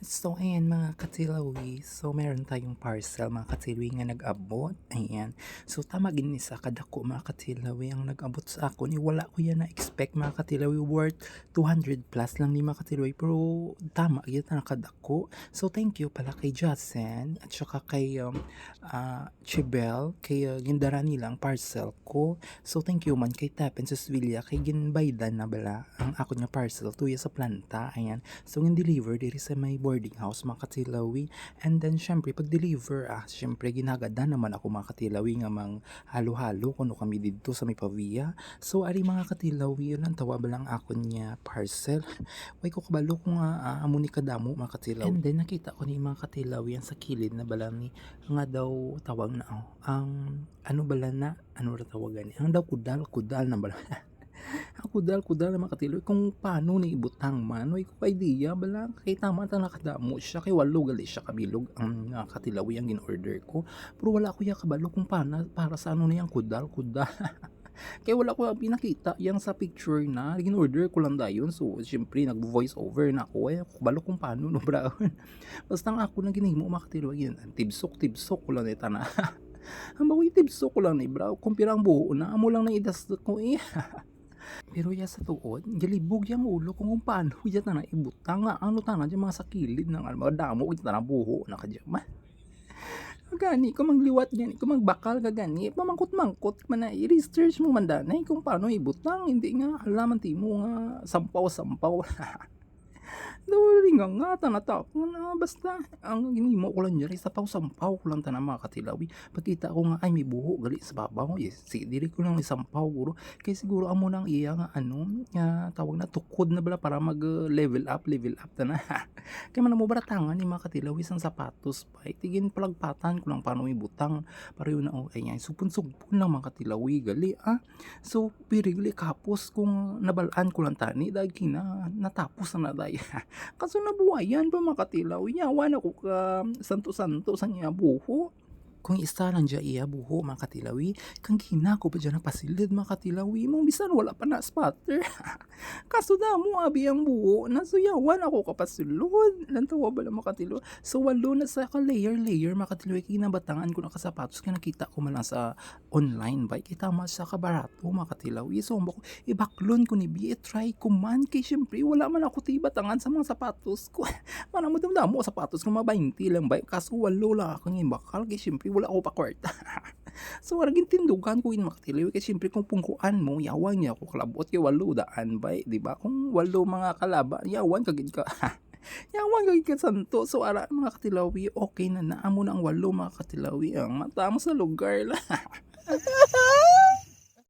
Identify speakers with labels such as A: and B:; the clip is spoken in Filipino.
A: So, ayan mga katilawi. So, meron tayong parcel mga katilawi nga nag-abot. Ayan. So, tama gini sa kadako mga katilawi ang nag-abot sa ako. Ni wala ko yan na-expect mga katilawi. Worth 200 plus lang ni mga katilawi. Pero tama yun na kadako. So, thank you pala kay Jasen at saka kay Chibel. Kay gindara nilang parcel ko. So, thank you man kay Tapen sa Sevilla. Kay ginbaydan na bala ang ako nga parcel. Tuya sa planta. Ayan. So, deliver diri sa may boarding house mga katilawi. And then, syempre, pag-deliver, syempre, ginagada naman ako mga katilawi nga mang halo-halo kuno kami dito sa may Pavia. So, ari mga katilawi, yun ang tawa ba lang ako niya parcel. Way ko kabalo kung amo ni kadamo mga katilawi. And then, nakita ko ni mga katilawi yan sa kilid na bala ni nga daw tawag na ang ano bala na, ano ra tawagan ni? Ang daw kudal na bala. Ang kudal na makatiloy kung paano ni ibutang man way ko idea bala kay tama ta nakadamo siya kay walo gali siya kabilog ang katilawi ang gin-order ko pero wala ko ya kabalo kung paano para sa ano na yang kudal kay wala ko pinakita yang sa picture na gin-order ko lang dayon so syempre nag-voice over na ako ay ako kabalo kung paano no bra basta ang ako na ginhimo makatiloy yun tibsok ko lang ita na ang bawi tibsok ko lang ni bra kumpira ang buo na amo lang na idas ko pero ya sa tuod, galibog yang ulo kung paano ya na ibutang nga ano tanan yung mga sakilid ng mga damo ito na buho na kadya man. Gani ko mangliwat gani ko magbakal gani pamangkot-mangkot man na i-research mo man danay kung paano ibutang hindi nga alaman timo nga sampaw Dawali nga tanatapon na basta ang ginimo ko lang diri sa sampaw ko lang tanan mga katilawi. Pagkita ko nga ay may buho gali sa babaw si diri ko lang isampaw guro kay siguro amo nang iya nga ano nga tawag na tukod na bala para mag level up ta na. Kay man mo baratangan ni mga katilawi sang sapatos pa tigin palagpatan ko lang paano ibutang para yun na ay nga supon-supon lang mga katilawi gali So pirigli kapos kung nabalaan ko lang tani dahil kina natapos na daya. Kaso nabuhayan pa makatilaw yawan ako ka santo-santo sa niya buho. Kung isa lang dya iya buho makatilawi, kang gina ko pa dyan napasilid makatilawi mong bisan wala pa na spotter. Kaso damo abi ang buho, nasuyawan ako kapasulod. Lantawa ba lang makatilaw? So walo na sa ka layer makatilawi kinabatangan ko na kasapatos kaya nakita ko man lang sa online ba kita mas sa kabarato makatilawi. So ko ibaklon ko ni bi try ko man kay syempre wala man ako tibatangan sa mga sapatos ko. Manang madamdamo sapatos ko mga 20 lang ba kaso walo lang ako ng bakal kay syempre wala ako pa kwarta. So waragin tindugan ko in makatiliw kay syempre kung pungkuan mo yawan niya ako kalabot kay walo daan ba di ba kung walo mga kalaba yawan kagid ka. Yawan kagid ka santo so ara mga katilawi okay na naamo na ang walo mga katilawi ang mata mo sa lugar la.